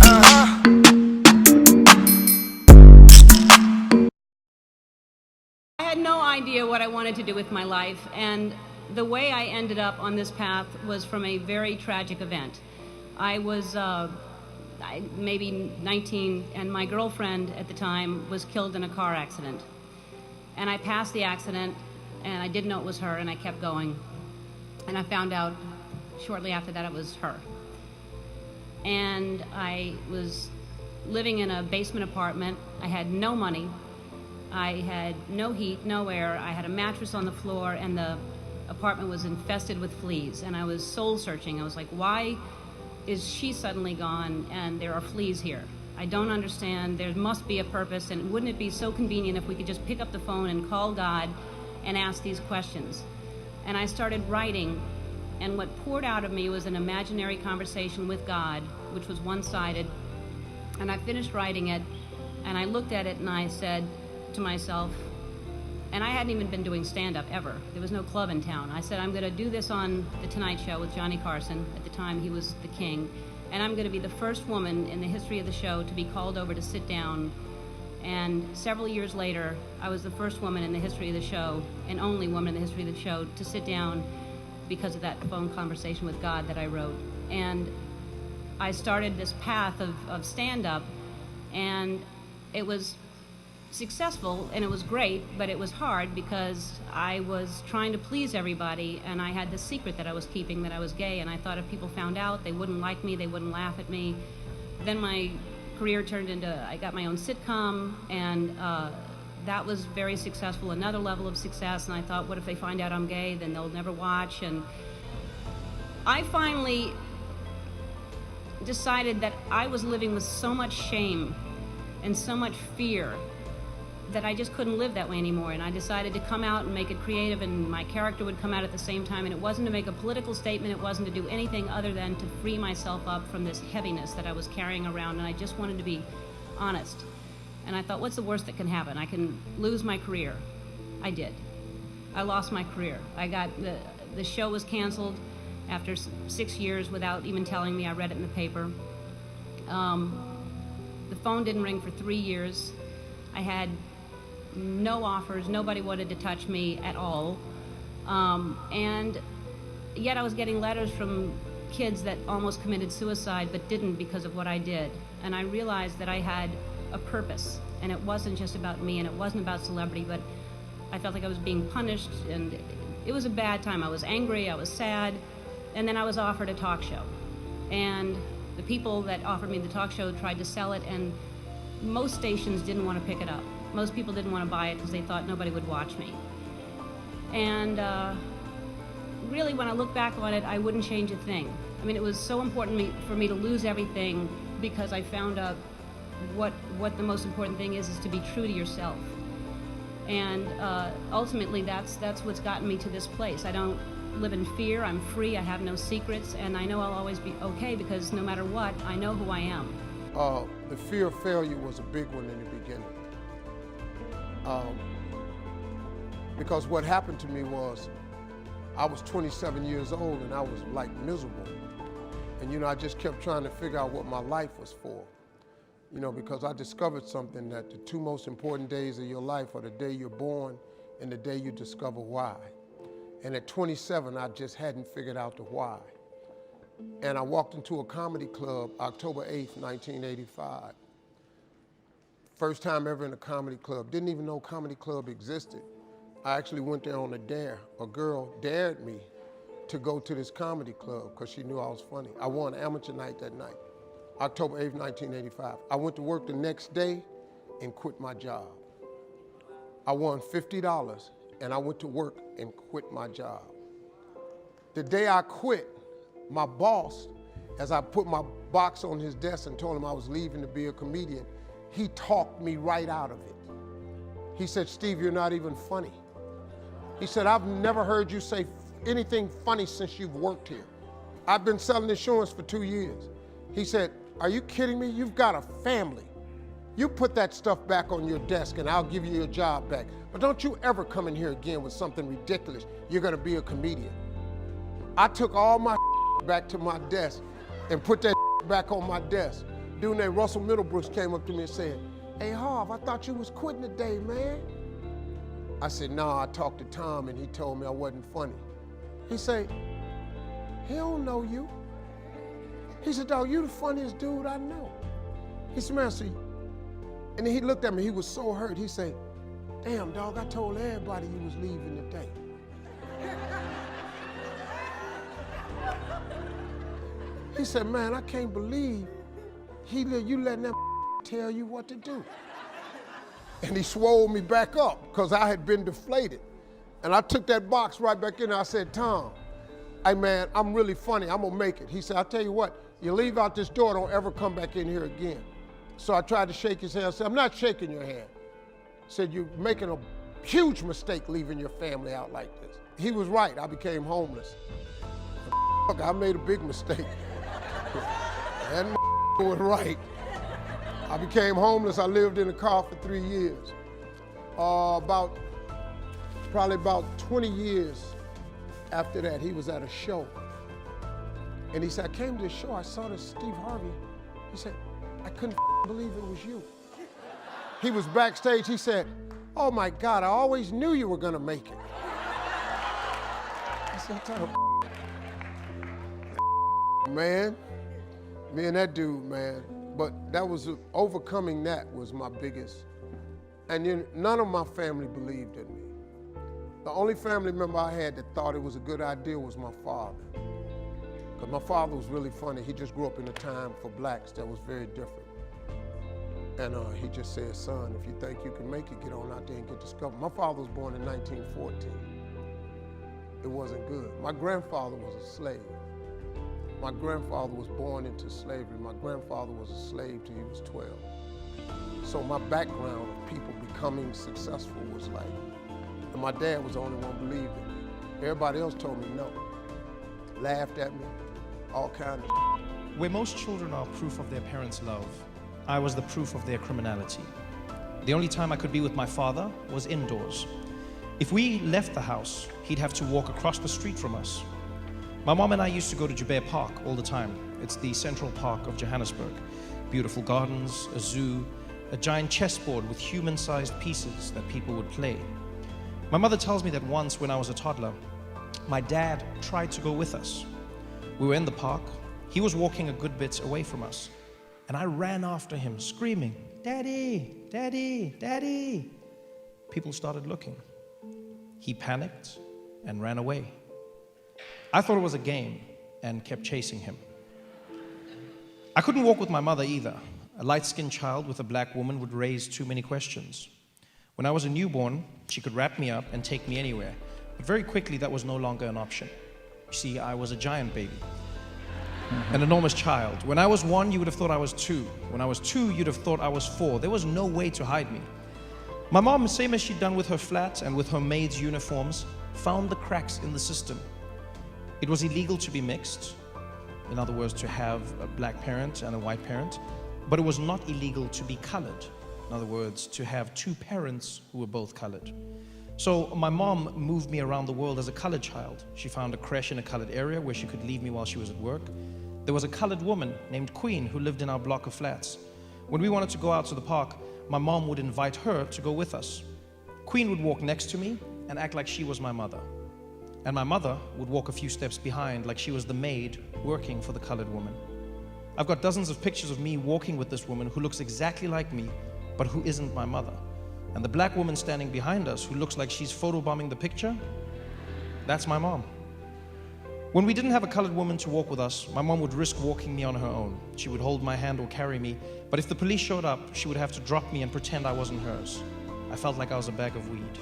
I had no idea what I wanted to do with my life, and the way I ended up on this path was from a very tragic event. I was maybe 19, and my girlfriend at the time was killed in a car accident. And I passed the accident, and I didn't know it was her, and I kept going. And I found out shortly after that it was her. And I was living in a basement apartment. I had no money. I had no heat, no air. I had a mattress on the floor, and the apartment was infested with fleas. And I was soul searching. I was like, why is she suddenly gone and there are fleas here? I don't understand. There must be a purpose, and wouldn't it be so convenient if we could just pick up the phone and call God and ask these questions? And I started writing, and what poured out of me was an imaginary conversation with God, which was one-sided. And I finished writing it, and I looked at it and I said to myself, and I hadn't even been doing stand-up ever. There was no club in town. I said, I'm going to do this on The Tonight Show with Johnny Carson. At the time, he was the king. And I'm going to be the first woman in the history of the show to be called over to sit down. And several years later, I was the first woman in the history of the show, and only woman in the history of the show, to sit down because of that phone conversation with God that I wrote. And I started this path of stand-up, and it was successful and it was great, but it was hard because I was trying to please everybody, and I had this secret that I was keeping, that I was gay, and I thought if people found out, they wouldn't like me, they wouldn't laugh at me. Then my career turned into, I got my own sitcom, and that was very successful, another level of success, and I thought, what if they find out I'm gay, then they'll never watch. And I finally decided that I was living with so much shame and so much fear that I just couldn't live that way anymore. And I decided to come out and make it creative, and my character would come out at the same time. And it wasn't to make a political statement, it wasn't to do anything other than to free myself up from this heaviness that I was carrying around, and I just wanted to be honest. And I thought, what's the worst that can happen? I can lose my career. I did. I lost my career. I got, the show was canceled after 6 years without even telling me. I read it in the paper. The phone didn't ring for 3 years. I had no offers, nobody wanted to touch me at all. And yet I was getting letters from kids that almost committed suicide but didn't because of what I did. And I realized that I had a purpose, and it wasn't just about me, and it wasn't about celebrity, but I felt like I was being punished, and it was a bad time. I was angry, I was sad, and then I was offered a talk show. And the people that offered me the talk show tried to sell it, and most stations didn't want to pick it up. Most people didn't want to buy it because they thought nobody would watch me. And really, when I look back on it, I wouldn't change a thing. I mean, it was so important for me to lose everything because I found out what the most important thing is to be true to yourself. And ultimately, that's what's gotten me to this place. I don't live in fear, I'm free, I have no secrets, and I know I'll always be okay because no matter what, I know who I am. The fear of failure was a big one in the beginning. Because what happened to me was, I was 27 years old and I was like miserable. And you know, I just kept trying to figure out what my life was for. You know, because I discovered something, that the two most important days of your life are the day you're born and the day you discover why. And at 27, I just hadn't figured out the why. And I walked into a comedy club October 8th, 1985. First time ever in a comedy club. Didn't even know comedy club existed. I actually went there on a dare. A girl dared me to go to this comedy club because she knew I was funny. I won amateur night that night, October 8th, 1985. I went to work the next day and quit my job. I won $50 and I went to work and quit my job. The day I quit, my boss, as I put my box on his desk and told him I was leaving to be a comedian, he talked me right out of it. He said, Steve, you're not even funny. He said, I've never heard you say anything funny since you've worked here. I've been selling insurance for 2 years. He said, are you kidding me? You've got a family. You put that stuff back on your desk and I'll give you your job back. But don't you ever come in here again with something ridiculous. You're gonna be a comedian. I took all my back to my desk and put that back on my desk. dude named Russell Middlebrooks came up to me and said, "Hey, Harv, I thought you was quitting today, man." I said, "Nah, I talked to Tom and he told me I wasn't funny." He said, "He don't know you." He said, "Dog, you the funniest dude I know." He said, "Man, see," and then he looked at me, he was so hurt. He said, "Damn, dog, I told everybody you was leaving today." He said, "Man, I can't believe you letting that tell you what to do." And he swole me back up because I had been deflated. And I took that box right back in there. I said, "Tom, hey man, I'm really funny. I'm gonna make it." He said, "I'll tell you what, you leave out this door, don't ever come back in here again." So I tried to shake his hand. I said, "I'm not shaking your hand." He said, "You're making a huge mistake leaving your family out like this." He was right. I became homeless. I made a big mistake. That was right. I became homeless. I lived in a car for 3 years. Probably about 20 years after that, he was at a show. And he said, "I came to the show, I saw this Steve Harvey." He said, "I couldn't believe it was you." He was backstage, he said, "Oh my God, I always knew you were gonna make it." I said, "Tell man, me and that dude, man." But that was, overcoming that was my biggest. And none of my family believed in me. The only family member I had that thought it was a good idea was my father. Because my father was really funny. He just grew up in a time for blacks that was very different. And he just said, "Son, if you think you can make it, get on out there and get discovered." My father was born in 1914. It wasn't good. My grandfather was a slave. My grandfather was born into slavery. My grandfather was a slave till he was 12. So my background of people becoming successful was like, and my dad was the only one who believed in me. Everybody else told me no. Laughed at me, all kinds of. Where most children are proof of their parents' love, I was the proof of their criminality. The only time I could be with my father was indoors. If we left the house, he'd have to walk across the street from us. My mom and I used to go to Joubert Park all the time. It's the central park of Johannesburg. Beautiful gardens, a zoo, a giant chessboard with human-sized pieces that people would play. My mother tells me that once when I was a toddler, my dad tried to go with us. We were in the park. He was walking a good bit away from us. And I ran after him, screaming, "Daddy, Daddy, Daddy." People started looking. He panicked and ran away. I thought it was a game and kept chasing him. I couldn't walk with my mother either. A light-skinned child with a black woman would raise too many questions. When I was a newborn, she could wrap me up and take me anywhere. But very quickly, that was no longer an option. You see, I was a giant baby, an enormous child. When I was 1, you would have thought I was 2. When I was 2, you'd have thought I was 4. There was no way to hide me. My mom, same as she'd done with her flat and with her maid's uniforms, found the cracks in the system. It was illegal to be mixed, in other words, to have a black parent and a white parent, but it was not illegal to be colored, in other words, to have 2 parents who were both colored. So my mom moved me around the world as a colored child. She found a creche in a colored area where she could leave me while she was at work. There was a colored woman named Queen who lived in our block of flats. When we wanted to go out to the park, my mom would invite her to go with us. Queen would walk next to me and act like she was my mother. And my mother would walk a few steps behind like she was the maid working for the colored woman. I've got dozens of pictures of me walking with this woman who looks exactly like me, but who isn't my mother. And the black woman standing behind us who looks like she's photobombing the picture, that's my mom. When we didn't have a colored woman to walk with us, my mom would risk walking me on her own. She would hold my hand or carry me, but if the police showed up, she would have to drop me and pretend I wasn't hers. I felt like I was a bag of weed.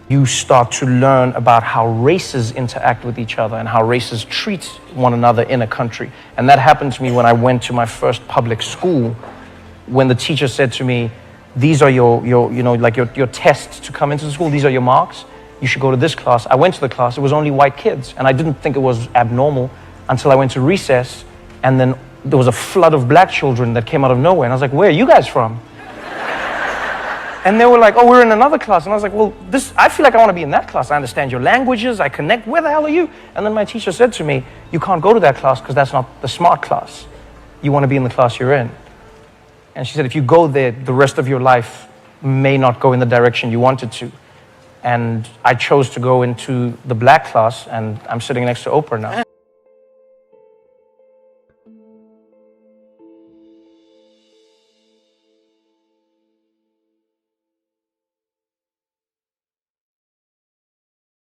You start to learn about how races interact with each other and how races treat one another in a country. And that happened to me when I went to my first public school, when the teacher said to me, "These are your tests to come into the school. These are your marks. You should go to this class." I went to the class. It was only white kids, and I didn't think it was abnormal until I went to recess, and then there was a flood of black children that came out of nowhere, and I was like, "Where are you guys from?" And they were like, "Oh, we're in another class." And I was like, "Well, I feel like I want to be in that class. I understand your languages. I connect. Where the hell are you?" And then my teacher said to me, "You can't go to that class because that's not the smart class. You want to be in the class you're in." And she said, if you go there, the rest of your life may not go in the direction you wanted to. And I chose to go into the black class, and I'm sitting next to Oprah now.